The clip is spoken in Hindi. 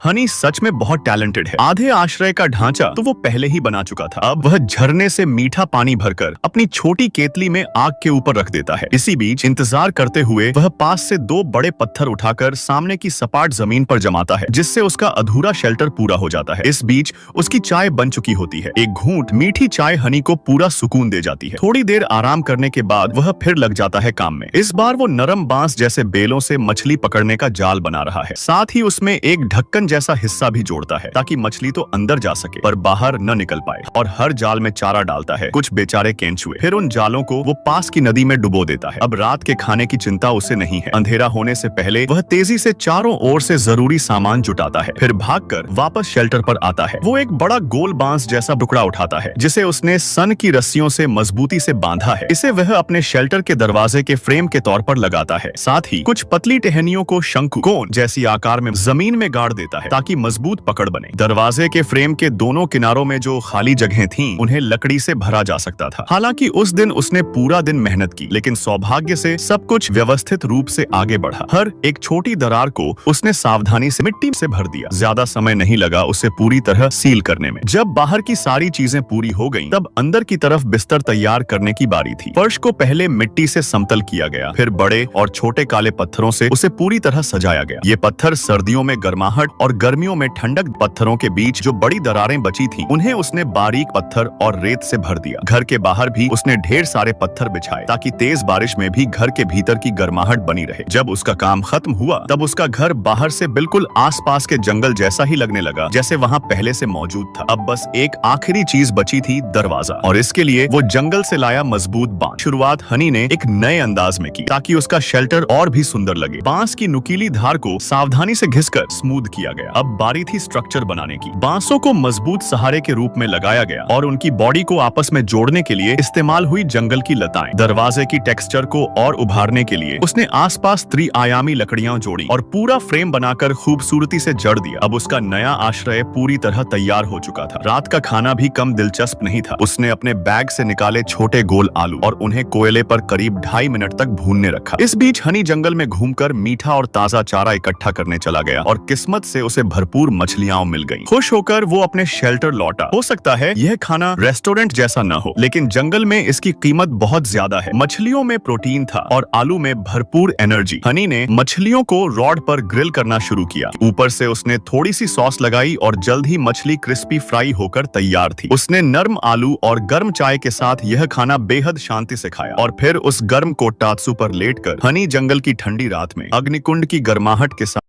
हनी सच में बहुत टैलेंटेड है। आधे आश्रय का ढांचा तो वो पहले ही बना चुका था। अब वह झरने से मीठा पानी भरकर अपनी छोटी केतली में आग के ऊपर रख देता है। इसी बीच इंतजार करते हुए वह पास से दो बड़े पत्थर उठाकर सामने की सपाट जमीन पर जमाता है, जिससे उसका अधूरा शेल्टर पूरा हो जाता है। इस बीच उसकी चाय बन चुकी होती है। एक घूंट मीठी चाय हनी को पूरा सुकून दे जाती है। थोड़ी देर आराम करने के बाद वह फिर लग जाता है काम में। इस बार वो नरम बांस जैसे बेलों से मछली पकड़ने का जाल बना रहा है। साथ ही उसमें एक ढक्कन जैसा हिस्सा भी जोड़ता है ताकि मछली तो अंदर जा सके पर बाहर न निकल पाए, और हर जाल में चारा डालता है। कुछ बेचारे केंचुए। फिर उन जालों को वो पास की नदी में डुबो देता है। अब रात के खाने की चिंता उसे नहीं है। अंधेरा होने से पहले वह तेजी से चारों ओर से जरूरी सामान जुटाता है, फिर भागकर वापस शेल्टर पर आता है। वो एक बड़ा गोल बांस जैसा टुकड़ा उठाता है जिसे उसने सन की रस्सियों से मजबूती से बांधा है। इसे वह अपने शेल्टर के दरवाजे के फ्रेम के तौर पर लगाता है। साथ ही कुछ पतली टहनियों को शंकु कोन जैसी आकार में जमीन में गाड़ देता है ताकि मजबूत पकड़ बने। दरवाजे के फ्रेम के दोनों किनारों में जो खाली जगहें थीं, उन्हें लकड़ी से भरा जा सकता था। हालांकि उस दिन उसने पूरा दिन मेहनत की, लेकिन सौभाग्य से सब कुछ व्यवस्थित रूप से आगे बढ़ा। हर एक छोटी दरार को उसने सावधानी से मिट्टी से भर दिया। ज्यादा समय नहीं लगा उसे पूरी तरह सील करने में। जब बाहर की सारी चीजें पूरी हो गईं, तब अंदर की तरफ बिस्तर तैयार करने की बारी थी। फर्श को पहले मिट्टी से समतल किया गया, फिर बड़े और छोटे काले पत्थरों से उसे पूरी तरह सजाया गया। ये पत्थर सर्दियों में गर्माहट और गर्मियों में ठंडक। पत्थरों के बीच जो बड़ी दरारें बची थीं, उन्हें उसने बारीक पत्थर और रेत से भर दिया। घर के बाहर भी उसने ढेर सारे पत्थर बिछाए ताकि तेज बारिश में भी घर के भीतर की गर्माहट बनी रहे। जब उसका काम खत्म हुआ, तब उसका घर बाहर से बिल्कुल आसपास के जंगल जैसा ही लगने लगा, जैसे वहाँ पहले से मौजूद था। अब बस एक आखिरी चीज बची थी, दरवाजा, और इसके लिए वो जंगल से लाया मजबूत बांस। शुरुआत हनी ने एक नए अंदाज में की ताकि उसका शेल्टर और भी सुंदर लगे। बांस की नुकीली धार को सावधानी से घिसकर स्मूथ किया गया। अब बारी थी स्ट्रक्चर बनाने की। बांसों को मजबूत सहारे के रूप में लगाया गया और उनकी बॉडी को आपस में जोड़ने के लिए इस्तेमाल हुई जंगल की लताएं। दरवाजे की टेक्सचर को और उभारने के लिए उसने आसपास त्रिआयामी लकड़ियां जोड़ी और पूरा फ्रेम बनाकर खूबसूरती से जड़ दिया। अब उसका नया आश्रय पूरी तरह तैयार हो चुका था। रात का खाना भी कम दिलचस्प नहीं था। उसने अपने बैग से निकाले छोटे गोल आलू और उन्हें कोयले पर करीब 2.5 मिनट तक भूनने रखा। इस बीच हनी जंगल में घूमकर मीठा और ताजा चारा इकट्ठा करने चला गया और किस्मत से उसे भरपूर मछलियां मिल गईं। खुश होकर वो अपने शेल्टर लौटा। हो सकता है यह खाना रेस्टोरेंट जैसा न हो, लेकिन जंगल में इसकी कीमत बहुत ज्यादा है। मछलियों में प्रोटीन था और आलू में भरपूर एनर्जी। हनी ने मछलियों को रॉड पर ग्रिल करना शुरू किया। ऊपर से उसने थोड़ी सी सॉस लगाई और जल्द ही मछली क्रिस्पी फ्राई होकर तैयार थी। उसने नर्म आलू और गर्म चाय के साथ यह खाना बेहद शांति से खाया और फिर उस गर्म कोटात्सु पर लेटकर हनी जंगल की ठंडी रात में अग्निकुंड की गर्माहट के साथ